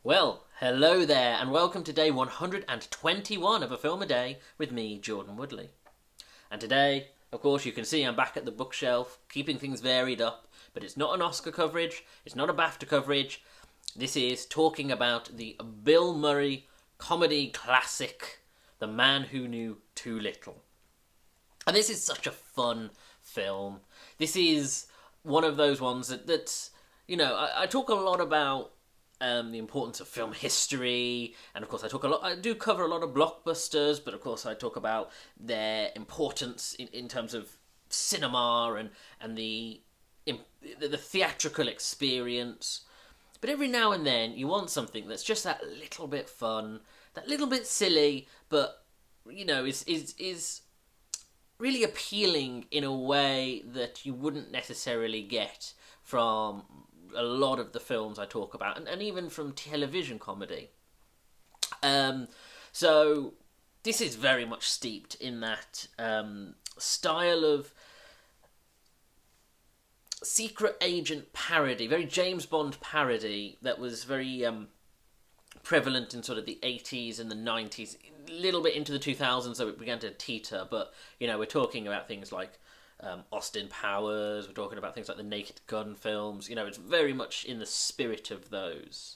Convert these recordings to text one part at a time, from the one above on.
Well, hello there, and welcome to day 121 of A Film a Day with me, Jordan Woodley. And today, of course, you can see I'm back at the bookshelf, keeping things varied up, but it's not an Oscar coverage, it's not a BAFTA coverage. This is talking about the Bill Murray comedy classic, The Man Who Knew Too Little. And this is such a fun film. This is one of those ones that's I talk a lot about the importance of film history, and of course I do cover a lot of blockbusters, but of course I talk about their importance in terms of cinema and the theatrical experience. But every now and then you want something that's just that little bit fun, that little bit silly, but is really appealing in a way that you wouldn't necessarily get from a lot of the films I talk about, and even from television comedy. So this is very much steeped in that style of secret agent parody, very James Bond parody that was very prevalent in sort of the 80s and the 90s, a little bit into the 2000s, so it began to teeter, but we're talking about things like Austin Powers, we're talking about things like the Naked Gun films, it's very much in the spirit of those.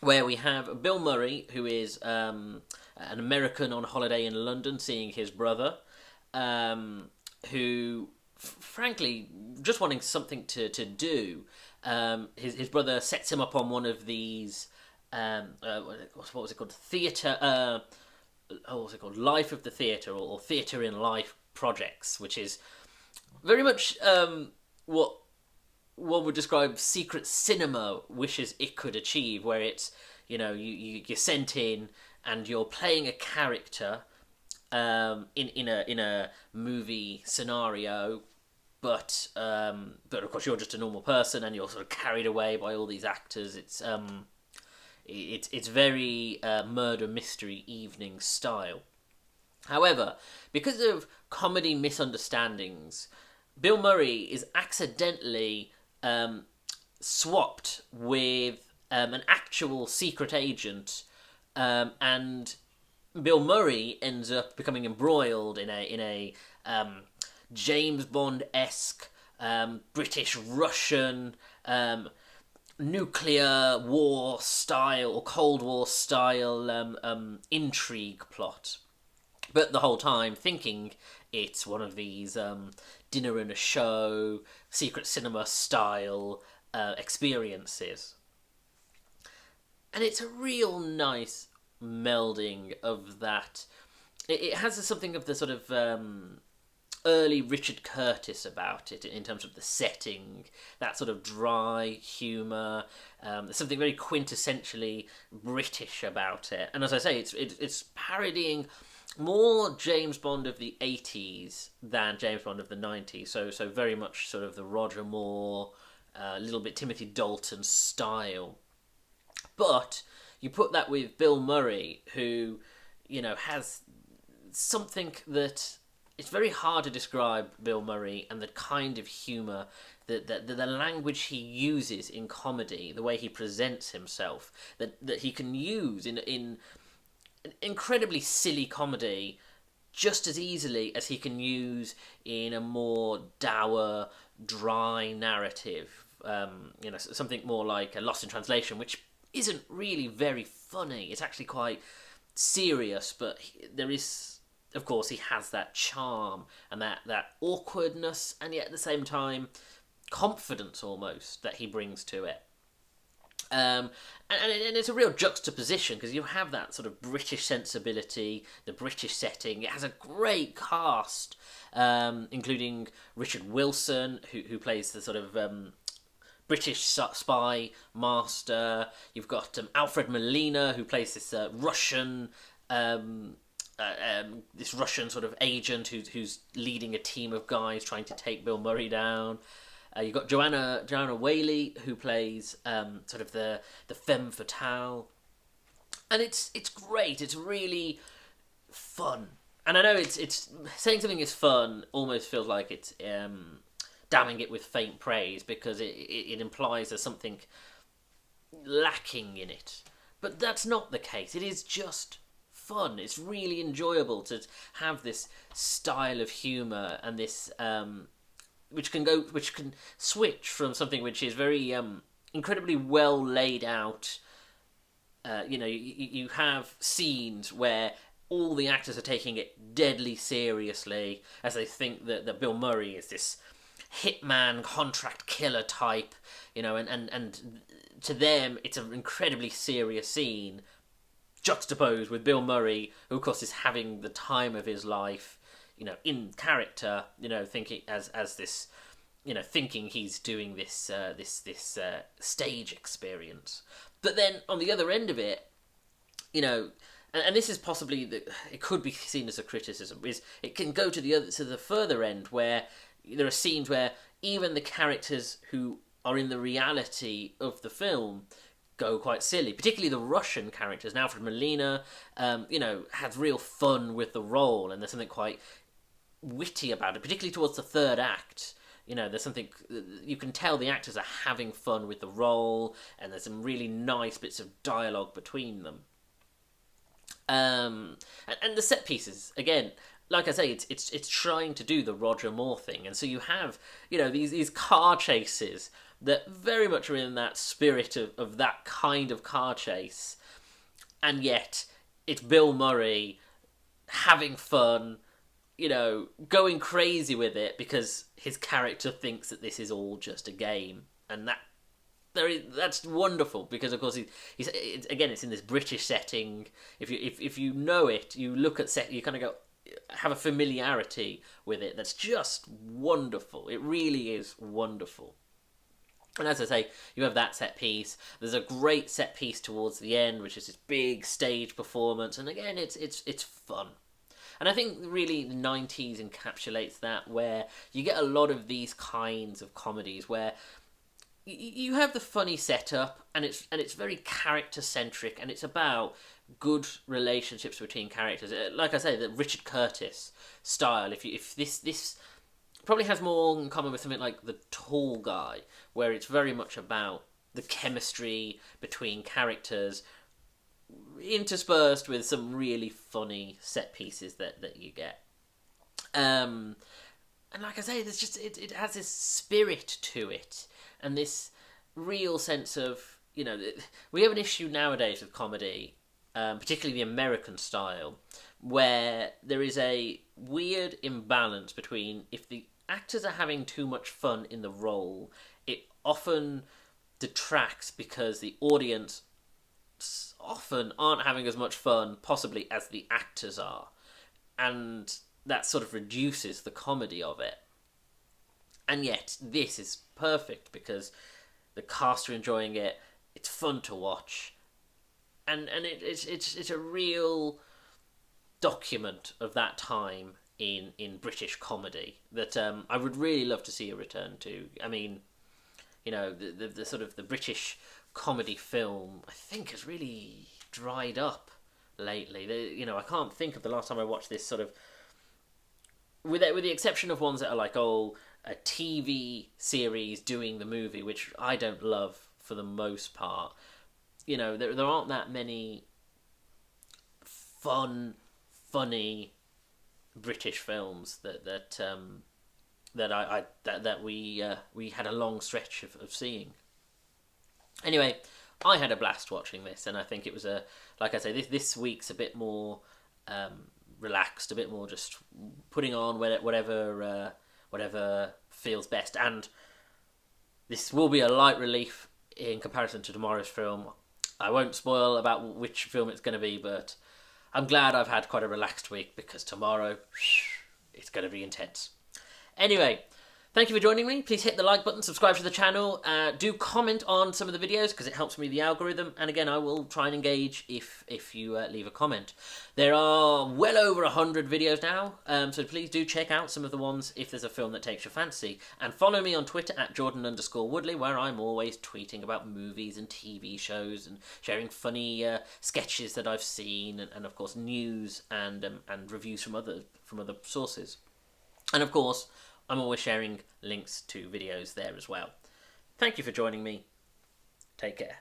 Where we have Bill Murray, who is an American on holiday in London seeing his brother, who, frankly, just wanting something to do. His brother sets him up on one of these, what was it called? Theatre, what was it called? Life of the Theatre, or Theatre in Life projects, which is very much what one would describe secret cinema wishes it could achieve, where it's you're sent in and you're playing a character in a movie scenario, but of course you're just a normal person and you're sort of carried away by all these actors. It's very murder mystery evening style. However, because of comedy misunderstandings, Bill Murray is accidentally swapped with an actual secret agent, and Bill Murray ends up becoming embroiled in a James Bond-esque British-Russian nuclear war style or Cold War style intrigue plot. But the whole time thinking it's one of these dinner and a show, secret cinema style experiences. And it's a real nice melding of that. It has something of the sort of early Richard Curtis about it in terms of the setting, that sort of dry humour. There's something very quintessentially British about it. And as I say, it's parodying more James Bond of the 80s than James Bond of the 90s, so very much sort of the Roger Moore, a little bit Timothy Dalton style. But you put that with Bill Murray, who, has something that it's very hard to describe. Bill Murray and the kind of humour, the language he uses in comedy, the way he presents himself, that he can use in an incredibly silly comedy just as easily as he can use in a more dour, dry narrative. Something more like Lost in Translation, which isn't really very funny. It's actually quite serious, but there is, of course, he has that charm and that awkwardness, and yet at the same time confidence almost that he brings to it. And it's a real juxtaposition, because you have that sort of British sensibility, the British setting. It has a great cast, including Richard Wilson, who plays the sort of British spy master. You've got Alfred Molina, who plays this Russian sort of agent who's leading a team of guys trying to take Bill Murray down. You've got Joanna Whaley, who plays sort of the femme fatale, and it's great. It's really fun, and I know it's saying something is fun almost feels like it's damning it with faint praise, because it implies there's something lacking in it. But that's not the case. It is just fun. It's really enjoyable to have this style of humour and this which can switch from something which is very incredibly well laid out. You have scenes where all the actors are taking it deadly seriously as they think that Bill Murray is this hitman contract killer type, and to them it's an incredibly serious scene juxtaposed with Bill Murray, who of course is having the time of his life, in character, thinking as this, thinking he's doing this stage experience. But then on the other end of it, and this is possibly it could be seen as a criticism, is it can go to the further end where there are scenes where even the characters who are in the reality of the film go quite silly, particularly the Russian characters. Now, Alfred Molina, has real fun with the role, and there's something quite witty about it, particularly towards the third act. There's something, you can tell the actors are having fun with the role, and there's some really nice bits of dialogue between them. And the set pieces, again, like I say, it's trying to do the Roger Moore thing, and so you have these car chases that very much are in that spirit of that kind of car chase, and yet it's Bill Murray having fun, going crazy with it because his character thinks that this is all just a game, and that's wonderful because of course it's in this British setting. If you know it, you look at you kind of go, have a familiarity with it that's just wonderful. It really is wonderful. And as I say, you have that set piece. There's a great set piece towards the end, which is this big stage performance, and again, it's fun. And I think really the 90s encapsulates that, where you get a lot of these kinds of comedies where you have the funny setup, and it's very character centric, and it's about good relationships between characters. Like I say, the Richard Curtis style. If this probably has more in common with something like The Tall Guy, where it's very much about the chemistry between characters, interspersed with some really funny set pieces that you get. And like I say, there's just it has this spirit to it, and this real sense of we have an issue nowadays with comedy, particularly the American style, where there is a weird imbalance between, if the actors are having too much fun in the role, it often detracts because the audience often aren't having as much fun, possibly, as the actors are. And that sort of reduces the comedy of it. And yet, this is perfect because the cast are enjoying it, it's fun to watch, and it's a real document of that time in British comedy that I would really love to see a return to. I mean, the sort of the British comedy film, I think, has really dried up lately. I can't think of the last time I watched this sort of, with the exception of ones that are like, a TV series doing the movie, which I don't love for the most part. There aren't that many funny British films that we had a long stretch of seeing. Anyway, I had a blast watching this, and I think it was like I say, this week's a bit more relaxed, a bit more just putting on whatever feels best, and this will be a light relief in comparison to tomorrow's film. I won't spoil about which film it's going to be, but I'm glad I've had quite a relaxed week, because tomorrow it's going to be intense. Anyway, thank you for joining me. Please hit the like button, subscribe to the channel, do comment on some of the videos because it helps me with the algorithm, and again, I will try and engage if you leave a comment. There are well over 100 videos now, so please do check out some of the ones if there's a film that takes your fancy, and follow me on Twitter at Jordan_Woodley, where I'm always tweeting about movies and TV shows and sharing funny sketches that I've seen, and of course news and reviews from other sources. And of course, I'm always sharing links to videos there as well. Thank you for joining me. Take care.